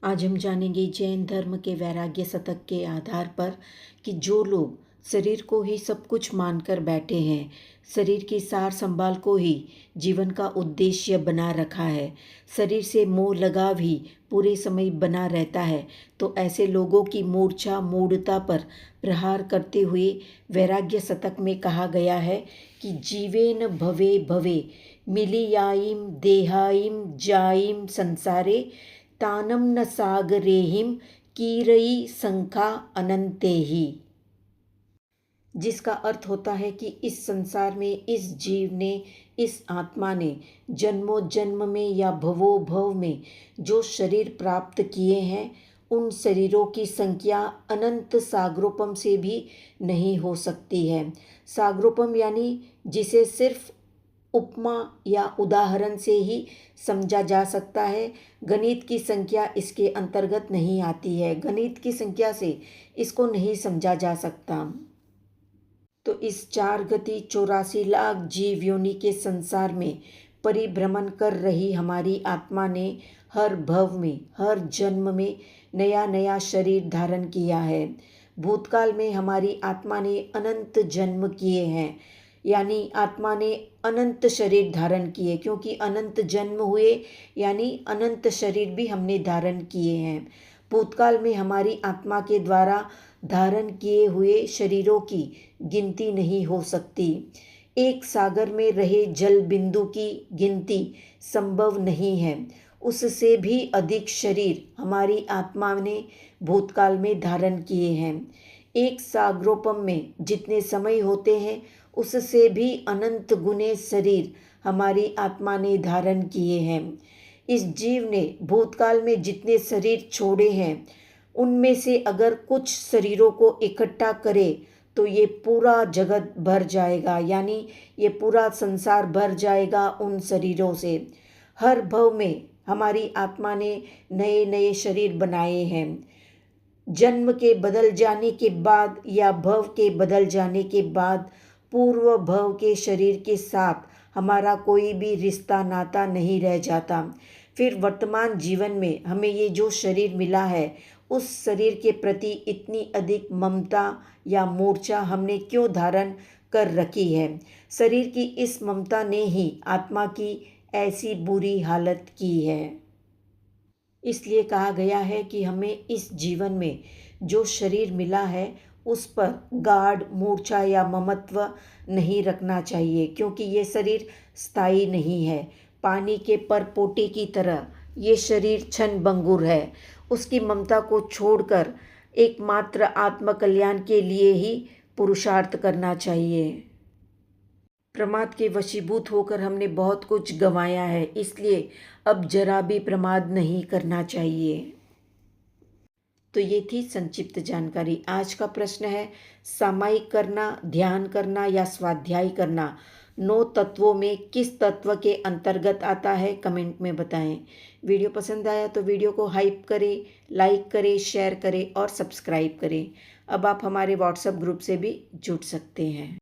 आज हम जानेंगे जैन धर्म के वैराग्य शतक के आधार पर कि जो लोग शरीर को ही सब कुछ मानकर बैठे हैं, शरीर की सार संभाल को ही जीवन का उद्देश्य बना रखा है, शरीर से मोह लगाव ही पूरे समय बना रहता है, तो ऐसे लोगों की मूर्छा मूढ़ता पर प्रहार करते हुए वैराग्य शतक में कहा गया है कि जीवेन भवे भवे मिलियायिम देहायिम जायिम संसारे तानम न सागरेहिम कीरई संखा अनंतेहि। जिसका अर्थ होता है कि इस संसार में इस जीव ने, इस आत्मा ने जन्मों जन्म में या भवो भव में जो शरीर प्राप्त किए हैं, उन शरीरों की संख्या अनंत सागरोपम से भी नहीं हो सकती है। सागरोपम यानी जिसे सिर्फ उपमा या उदाहरण से ही समझा जा सकता है। गणित की संख्या इसके अंतर्गत नहीं आती है। गणित की संख्या से इसको नहीं समझा जा सकता। तो इस 4 गति 84 लाख जीव योनि के संसार में परिभ्रमण कर रही हमारी आत्मा ने हर भव में, हर जन्म में नया नया शरीर धारण किया है। भूतकाल में हमारी आत्मा ने अनंत जन्म किए हैं, यानी आत्मा ने अनंत शरीर धारण किए, क्योंकि अनंत जन्म हुए यानी अनंत शरीर भी हमने धारण किए हैं। भूतकाल में हमारी आत्मा के द्वारा धारण किए हुए शरीरों की गिनती नहीं हो सकती। एक सागर में रहे जल बिंदु की गिनती संभव नहीं है। उससे भी अधिक शरीर हमारी आत्मा ने भूतकाल में धारण किए हैं। एक सागरोपम में जितने समय होते हैं, उससे भी अनंत गुने शरीर हमारी आत्मा ने धारण किए हैं। इस जीव ने भूतकाल में जितने शरीर छोड़े हैं, उनमें से अगर कुछ शरीरों को इकट्ठा करे तो ये पूरा जगत भर जाएगा, यानी ये पूरा संसार भर जाएगा उन शरीरों से। हर भव में हमारी आत्मा ने नए नए शरीर बनाए हैं। जन्म के बदल जाने के बाद या भव के बदल जाने के बाद पूर्व भव के शरीर के साथ हमारा कोई भी रिश्ता नाता नहीं रह जाता। फिर वर्तमान जीवन में हमें ये जो शरीर मिला है, उस शरीर के प्रति इतनी अधिक ममता या मूर्छा हमने क्यों धारण कर रखी है? शरीर की इस ममता ने ही आत्मा की ऐसी बुरी हालत की है। इसलिए कहा गया है कि हमें इस जीवन में जो शरीर मिला है, उस पर गाढ़ मूर्छा या ममत्व नहीं रखना चाहिए, क्योंकि ये शरीर स्थायी नहीं है। पानी के परपोटे की तरह ये शरीर क्षण भंगुर है। उसकी ममता को छोड़कर एकमात्र आत्मकल्याण के लिए ही पुरुषार्थ करना चाहिए। प्रमाद के वशीभूत होकर हमने बहुत कुछ गंवाया है, इसलिए अब जरा भी प्रमाद नहीं करना चाहिए। तो ये थी संक्षिप्त जानकारी। आज का प्रश्न है, सामायिक करना, ध्यान करना या स्वाध्याय करना 9 तत्वों में किस तत्व के अंतर्गत आता है? कमेंट में बताएं। वीडियो पसंद आया तो वीडियो को हाइप करें, लाइक करें, शेयर करें और सब्सक्राइब करें। अब आप हमारे व्हाट्सएप ग्रुप से भी जुड़ सकते हैं।